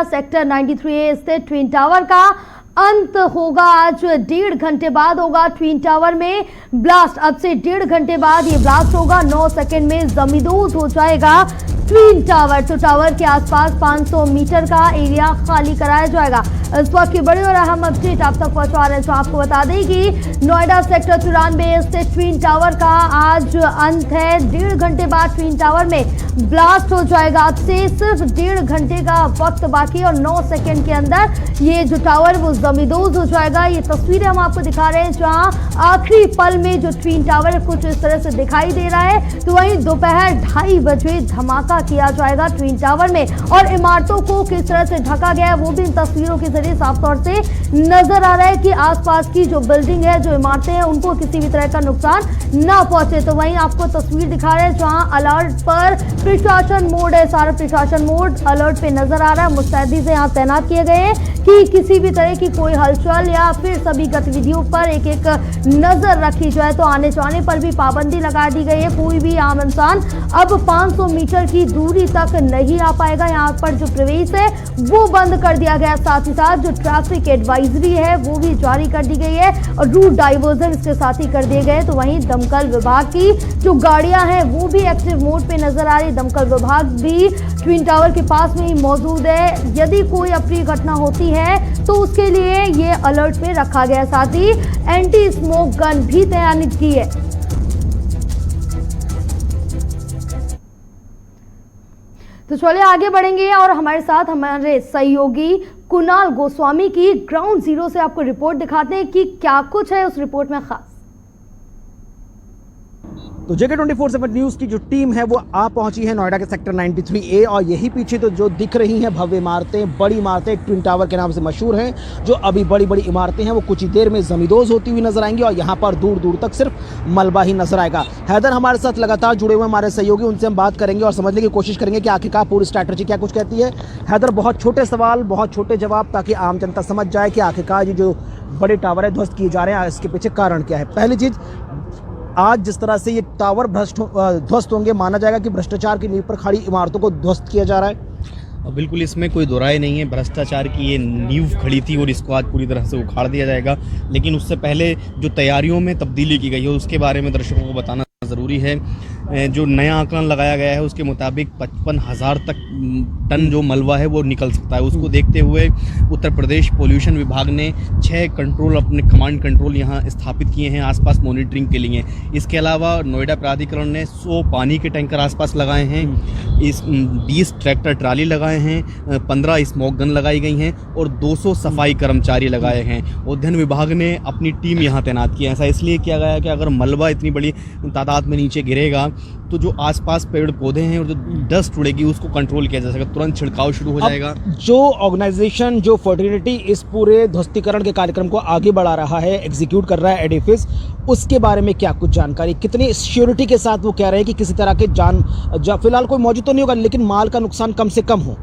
Sector 93A स्थित twin tower का अंत होगा। आज 1.5 घंटे बाद होगा ट्विन टावर में ब्लास्ट। अब से 1.5 घंटे बाद ये ब्लास्ट होगा। 9 सेकंड में जमींदोज हो जाएगा ट्विन टावर। तो टावर के आसपास 500 मीटर का एरिया खाली कराया जाएगा। इस वक्त की बड़ी और अहम अपडेट आप तक पहुंचा रहे हैं। तो आपको बता दें कि नोएडा सेक्टर 93 स्थित ट्विन टावर का आज अंत है। 1.5 घंटे बाद ट्विन टावर में ब्लास्ट हो जाएगा। अब से सिर्फ 1.5 घंटे का वक्त बाकी और 9 सेकंड के अंदर ये जो टावर वो जमींदोज हो जाएगा। ये तस्वीरें हम आपको दिखा रहे हैं जहां आखिरी पल में जो ट्विन टावर कुछ इस तरह से दिखाई दे रहा है। तो वहीं दोपहर 2:30 बजे धमाका किया जाएगा ट्विन टावर में और इमारतों को किस तरह से ढका गया है वो भी इन तस्वीरों के जरिए साफ तौर से नजर आ रहा है कि आसपास की जो बिल्डिंग है, जो इमारतें हैं, उनको किसी भी तरह का नुकसान ना पहुंचे। तो वहीं आपको तस्वीर दिखा रहे हैं जहां अलर्ट पर प्रशासन मोड है। सारा प्रशासन मोड अलर्ट पे नजर आ रहा है। मुस्तैदी से यहाँ तैनात किए गए हैं कि किसी भी तरह की कोई हलचल या फिर सभी गतिविधियों पर एक एक नजर रखी जाए। तो आने जाने पर भी पाबंदी लगा दी गई है। कोई भी आम इंसान अब 500 मीटर की दूरी तक नहीं आ पाएगा। यहाँ पर जो प्रवेश है वो बंद कर दिया गया। साथ ही साथ जो ट्रैफिक एडवाइजरी है वो भी जारी कर दी गई है और रूट डाइवर्जन इसके साथ ही कर दिए गए। तो वहीं दमकल विभाग की जो गाड़ियां हैं वो भी एक्टिव मोड पे नजर आ रही। दमकल विभाग भी ट्विन टावर के पास में ही मौजूद है। यदि कोई अप्रिय घटना होती है तो उसके लिए ये अलर्ट पे रखा गया। साथ ही एंटी स्मोक गन भी तैनात की है। तो चलिए आगे बढ़ेंगे और हमारे साथ हमारे सहयोगी कुणाल गोस्वामी की ग्राउंड जीरो से आपको रिपोर्ट दिखाते हैं कि क्या कुछ है उस रिपोर्ट में खास। तो JK 24/7 न्यूज की जो टीम है वो आ पहुंची है नोएडा के सेक्टर 93A और यही पीछे तो जो दिख रही हैं भव्य इमारतें, बड़ी इमारतें ट्विन टावर के नाम से मशहूर हैं, जो अभी बड़ी बड़ी इमारतें हैं वो कुछ ही देर में जमींदोज होती हुई नजर आएंगी और यहाँ पर दूर दूर तक सिर्फ मलबा ही नजर आएगा। हैदर हमारे साथ लगातार जुड़े हुए हमारे सहयोगी, उनसे हम बात करेंगे और समझने की कोशिश करेंगे कि आखिरकार पूरी स्ट्रैटेजी क्या कुछ कहती है। हैदर, बहुत छोटे सवाल, बहुत छोटे जवाब, ताकि आम जनता समझ जाए कि आखिरकार ये जो बड़े टावर है ध्वस्त किए जा रहे हैं इसके पीछे कारण क्या है। पहली चीज, आज जिस तरह से ये टावर ध्वस्त होंगे, माना जाएगा कि भ्रष्टाचार की नींव पर खड़ी इमारतों को ध्वस्त किया जा रहा है। बिल्कुल, इसमें कोई दो राय नहीं है। भ्रष्टाचार की ये नींव खड़ी थी और इसको आज पूरी तरह से उखाड़ दिया जाएगा। लेकिन उससे पहले जो तैयारियों में तब्दीली की गई है उसके बारे में दर्शकों को बताना ज़रूरी है। जो नया आंकलन लगाया गया है उसके मुताबिक 55,000 तक टन जो मलबा है वो निकल सकता है। उसको देखते हुए उत्तर प्रदेश पोल्यूशन विभाग ने 6 कंट्रोल, अपने कमांड कंट्रोल यहाँ स्थापित किए हैं आसपास मॉनिटरिंग के लिए। इसके अलावा नोएडा प्राधिकरण ने 100 पानी के टैंकर आसपास लगाए हैं, 20 ट्रैक्टर ट्राली लगाए हैं, 15 स्मोक गन लगाई गई हैं और 200 सफाई कर्मचारी लगाए हैं। उद्यान विभाग ने अपनी टीम यहाँ तैनात की है। ऐसा इसलिए किया गया है कि अगर मलबा इतनी बड़ी तादाद में नीचे गिरेगा तो जो आसपास पेड़ पौधे हैं और जो डस्ट उड़ेगी उसको कंट्रोल किया जा सकेगा, तुरंत छिड़काव शुरू हो जाएगा। जो ऑर्गेनाइजेशन, जो फर्टिलिटी इस पूरे ध्वस्तीकरण के कार्यक्रम को आगे बढ़ा रहा है, एग्जीक्यूट कर रहा है एडिफिस, उसके बारे में क्या कुछ जानकारी, कितनी श्योरिटी के साथ वो कह रहे हैं कि किसी तरह के फिलहाल कोई मौजूद तो नहीं होगा लेकिन माल का नुकसान कम से कम हो।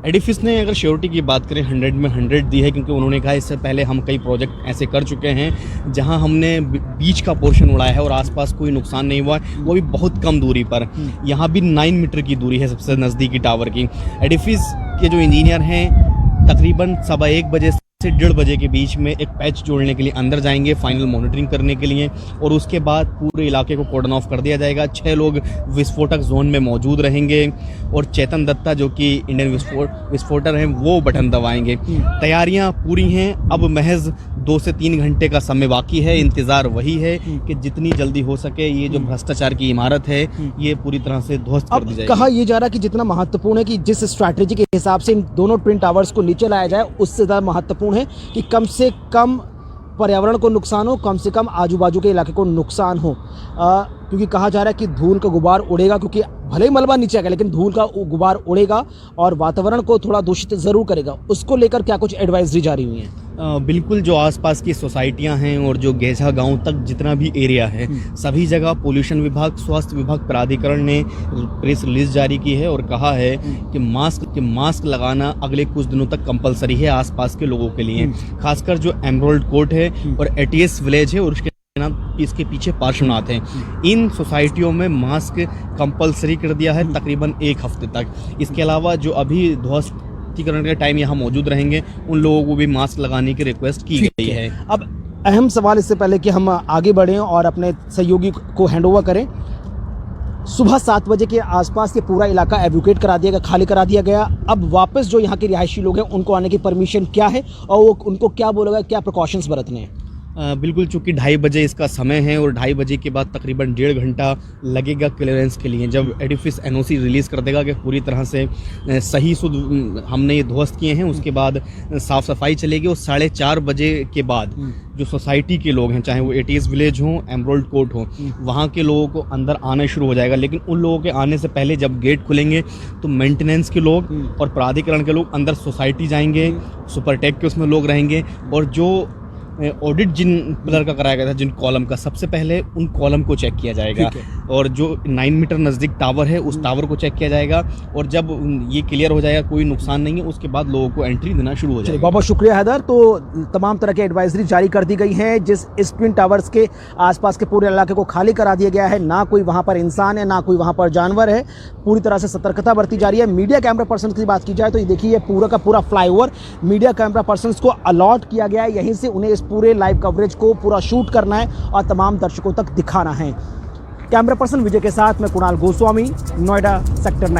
एडिफिस ने अगर श्योरिटी की बात करें 100 में 100 दी है, क्योंकि उन्होंने कहा इससे पहले हम कई प्रोजेक्ट ऐसे कर चुके हैं जहां हमने बीच का पोर्शन उड़ाया है और आसपास कोई नुकसान नहीं हुआ है, वो भी बहुत कम दूरी पर। यहाँ भी 9 मीटर की दूरी है सबसे नज़दीकी टावर की। एडिफिस के जो इंजीनियर हैं तकरीबन 1:15 बजे से 1:30 बजे के बीच में एक पैच जोड़ने के लिए अंदर जाएंगे फाइनल मॉनिटरिंग करने के लिए और उसके बाद पूरे इलाके को कॉर्डन ऑफ कर दिया जाएगा। 6 लोग विस्फोटक जोन में मौजूद रहेंगे और चेतन दत्ता जो कि इंडियन विस्फोटर हैं वो बटन दबाएंगे। तैयारियां पूरी हैं, अब महज 2 से 3 घंटे का समय बाकी है। इंतज़ार वही है कि जितनी जल्दी हो सके ये जो भ्रष्टाचार की इमारत है ये पूरी तरह से ध्वस्त कर दी जाएगी। कहा यह जा रहा है कि जितना महत्वपूर्ण है कि जिस स्ट्रैटेजी के हिसाब से इन दोनों ट्विन टावर्स को नीचे लाया जाए उससे ज़्यादा महत्वपूर्ण है कि कम से कम पर्यावरण को नुकसान हो, कम से कम आजू बाजू के इलाके को नुकसान हो। क्योंकि कहा जा रहा है कि धूल का गुबार उड़ेगा, क्योंकि भले ही मलबा नीचे आएगा लेकिन धूल का गुबार उड़ेगा और वातावरण को थोड़ा दूषित जरूर करेगा। उसको लेकर क्या कुछ एडवाइजरी जारी हुई है? बिल्कुल, जो आसपास की सोसाइटियां हैं और जो गेझा गांव तक जितना भी एरिया है सभी जगह पोल्यूशन विभाग, स्वास्थ्य विभाग, प्राधिकरण ने प्रेस रिलीज जारी की है और कहा है कि मास्क लगाना अगले कुछ दिनों तक कंपलसरी है आसपास के लोगों के लिए। खासकर जो एमरोल्ड कोर्ट है और ATS विलेज है और उसके इसके पीछे पार्श्वनाथ हैं, इन सोसाइटियों में मास्क कंपलसरी कर दिया है तकरीबन 1 हफ्ते तक। इसके अलावा जो अभी ध्वस्त सशक्तिकरण के टाइम यहाँ मौजूद रहेंगे उन लोगों को भी मास्क लगाने की रिक्वेस्ट की गई है। अब अहम सवाल इससे पहले कि हम आगे बढ़ें और अपने सहयोगी को हैंडओवर करें, सुबह 7 बजे के आसपास ये पूरा इलाका एवोकेट करा दिया गया, खाली करा दिया गया। अब वापस जो यहाँ के रिहायशी लोग हैं उनको आने की परमिशन क्या है और वो उनको क्या बोला गया, क्या प्रिकॉशंस बरतने हैं? बिल्कुल, चूँकि 2:30 बजे इसका समय है और 2:30 बजे के बाद तकरीबन 1.5 घंटा लगेगा क्लियरेंस के लिए, जब एडिफिस एनओसी रिलीज़ कर देगा कि पूरी तरह से सही शुद्ध हमने ये ध्वस्त किए हैं। उसके बाद साफ़ सफाई चलेगी और 4:30 बजे के बाद जो सोसाइटी के लोग हैं, चाहे वो एटीएस विलेज हों, एमरोल्ड कोर्ट हो, वहाँ के लोगों को अंदर आना शुरू हो जाएगा। लेकिन उन लोगों के आने से पहले जब गेट खुलेंगे तो मेंटेनेंस के लोग और प्राधिकरण के लोग अंदर सोसाइटी जाएंगे, सुपरटेक के उसमें लोग रहेंगे और जो ऑडिट जिन पिलर का कराया गया था, जिन कॉलम का, सबसे पहले उन कॉलम को चेक किया जाएगा और जो 9 मीटर नज़दीक टावर है उस टावर को चेक किया जाएगा और जब ये क्लियर हो जाएगा कोई नुकसान नहीं है उसके बाद लोगों को एंट्री देना शुरू हो जाएगा। बहुत बहुत शुक्रिया हैदर। तो तमाम तरह की एडवाइजरी जारी कर दी गई है, जिस इस ट्विन टावर्स के आसपास के पूरे इलाके को खाली करा दिया गया है। ना कोई वहाँ पर इंसान है, ना कोई वहाँ पर जानवर है, पूरी तरह से सतर्कता बरती जा रही है। मीडिया कैमरा पर्सन की बात की जाए तो ये देखिए, पूरा का पूरा फ्लाईओवर मीडिया कैमरा पर्सन को अलॉट किया गया है। यहीं से उन्हें इस पूरे लाइव कवरेज को पूरा शूट करना है और तमाम दर्शकों तक दिखाना है। कैमरा पर्सन विजय के साथ मैं कुणाल गोस्वामी, नोएडा सेक्टर 92।